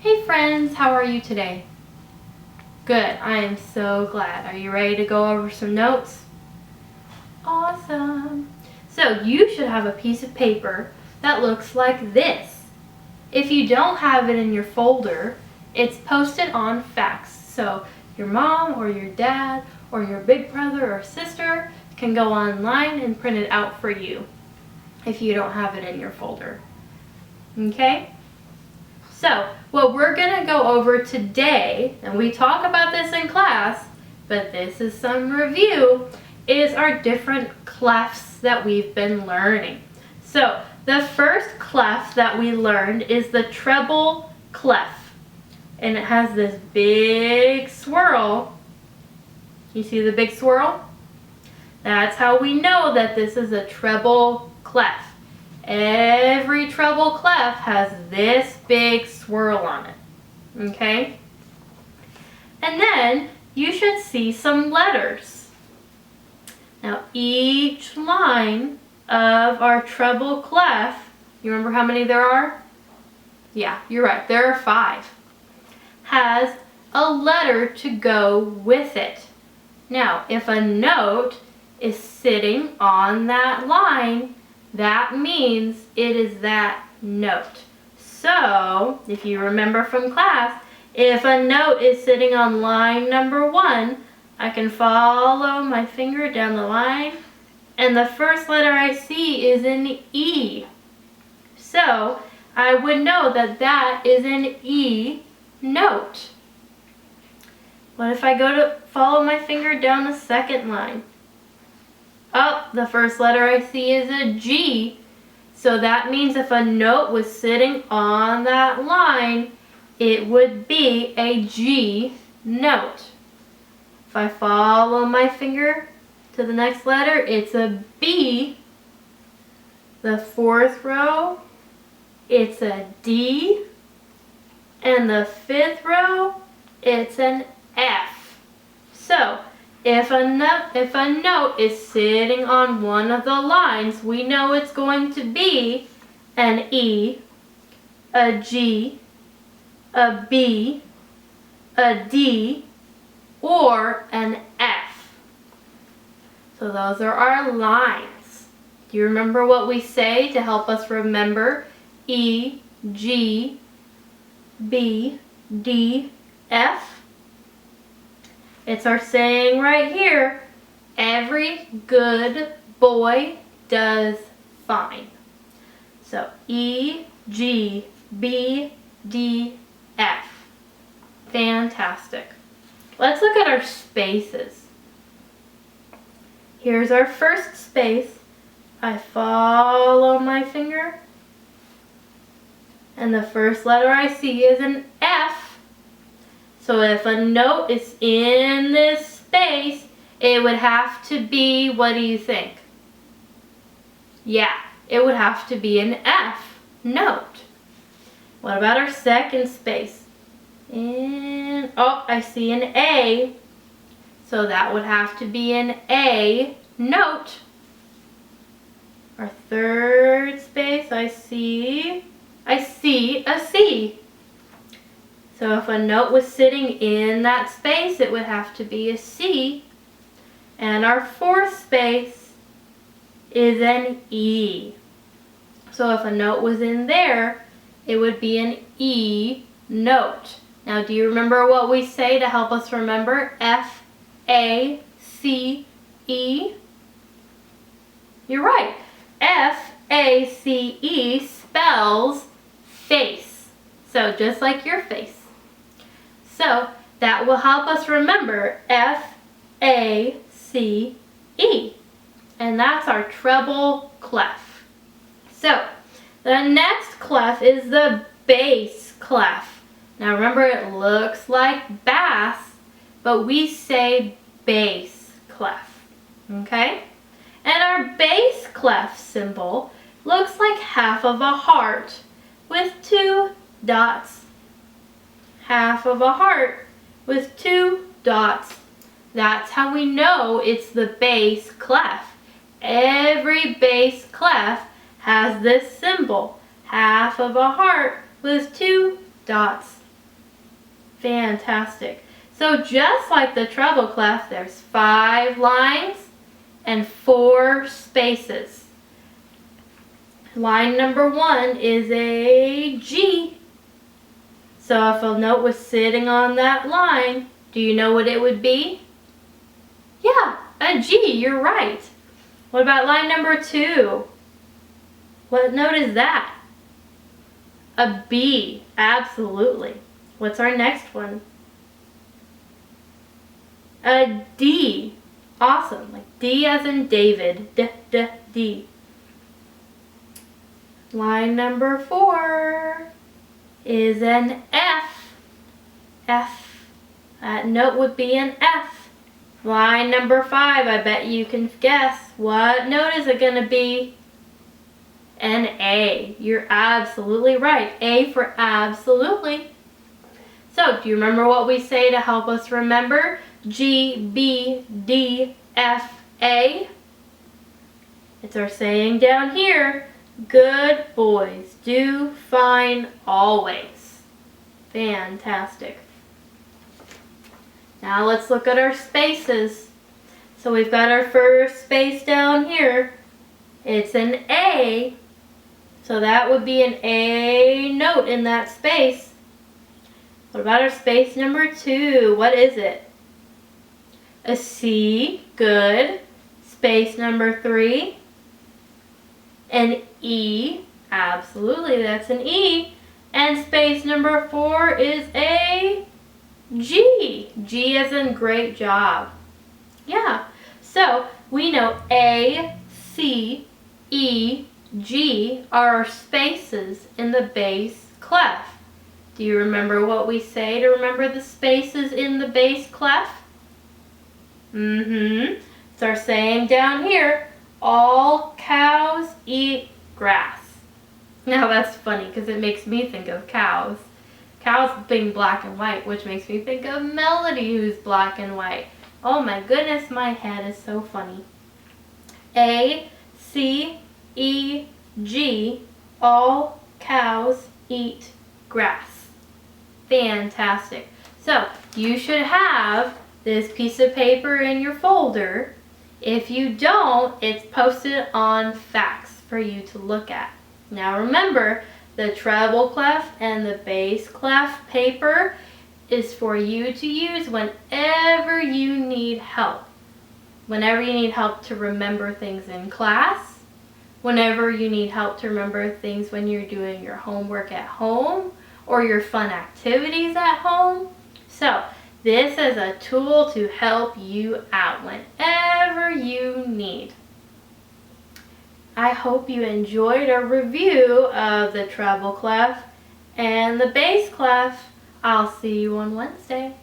Hey friends, how are you today? Good, I am so glad. Are you ready to go over some notes? Awesome. So you should have a piece of paper that looks like this. If you don't have it in your folder, it's posted on fax. So your mom or your dad or your big brother or sister can go online and print it out for you if you don't have it in your folder. Okay? So, what we're going to go over today, and we talk about this in class, but this is some review, is our different clefs that we've been learning. So, the first clef that we learned is the treble clef. And it has this big swirl. You see the big swirl? That's how we know that this is a treble clef. Every treble clef has this big swirl on it, okay? And then you should see some letters. Now each line of our treble clef, you remember how many there are? Yeah, you're right, there are 5. Has a letter to go with it. Now, if a note is sitting on that line, that means it is that note. So, if you remember from class, if a note is sitting on line number 1, I can follow my finger down the line, and the first letter I see is an E. So, I would know that that is an E note. What if I go to follow my finger down the second line? Oh, the first letter I see is a G. So that means if a note was sitting on that line, it would be a G note. If I follow my finger to the next letter, it's a B. The fourth row, it's a D. And the fifth row, it's an F. So, if a note is sitting on one of the lines, we know it's going to be an E, a G, a B, a D, or an F. So those are our lines. Do you remember what we say to help us remember E, G, B, D, F? It's our saying right here, every good boy does fine. So E, G, B, D, F. Fantastic. Let's look at our spaces. Here's our first space. I follow my finger, and the first letter I see is an F. So if a note is in this space, it would have to be, what do you think? Yeah, it would have to be an F note. What about our second space? And, oh, I see an A. So that would have to be an A note. Our third space, I see a C. So if a note was sitting in that space, it would have to be a C. And our fourth space is an E. So if a note was in there, it would be an E note. Now, do you remember what we say to help us remember? F, A, C, E? You're right. F, A, C, E spells face. So just like your face. So that will help us remember F, A, C, E. And that's our treble clef. So the next clef is the bass clef. Now remember, it looks like bass, but we say bass clef. Okay? And our bass clef symbol looks like half of a heart with 2 dots. Half of a heart with 2 dots. That's how we know it's the bass clef. Every bass clef has this symbol, half of a heart with 2 dots. Fantastic. So just like the treble clef, there's 5 lines and 4 spaces. Line number 1 is a G. So if a note was sitting on that line, do you know what it would be? Yeah, a G, you're right. What about line number 2? What note is that? A B, absolutely. What's our next one? A D. Awesome, like D as in David. D, D, D. Line number 4 is an F. F. That note would be an F. Line number 5, I bet you can guess. What note is it going to be? An A. You're absolutely right. A for absolutely. So, do you remember what we say to help us remember? G, B, D, F, A. It's our saying down here. Good boys do fine always. Fantastic. Now let's look at our spaces. So we've got our first space down here. It's an A. So that would be an A note in that space. What about our space number 2? What is it? A C. Good. Space number 3. An E. Absolutely, that's an E. And space number 4 is a G. G as in great job. Yeah. So we know A, C, E, G are our spaces in the bass clef. Do you remember what we say to remember the spaces in the bass clef? It's our saying down here, all cows eat grass. Now that's funny because it makes me think of cows. Cows being black and white, which makes me think of Melody, who's black and white. Oh my goodness, my head is so funny. A, C, E, G, all cows eat grass. Fantastic. So you should have this piece of paper in your folder. If you don't, it's posted on facts for you to look at. Now remember, the treble clef and the bass clef paper is for you to use whenever you need help. Whenever you need help to remember things in class, whenever you need help to remember things when you're doing your homework at home or your fun activities at home. So this is a tool to help you out whenever you need. I hope you enjoyed our review of the treble clef and the bass clef. I'll see you on Wednesday.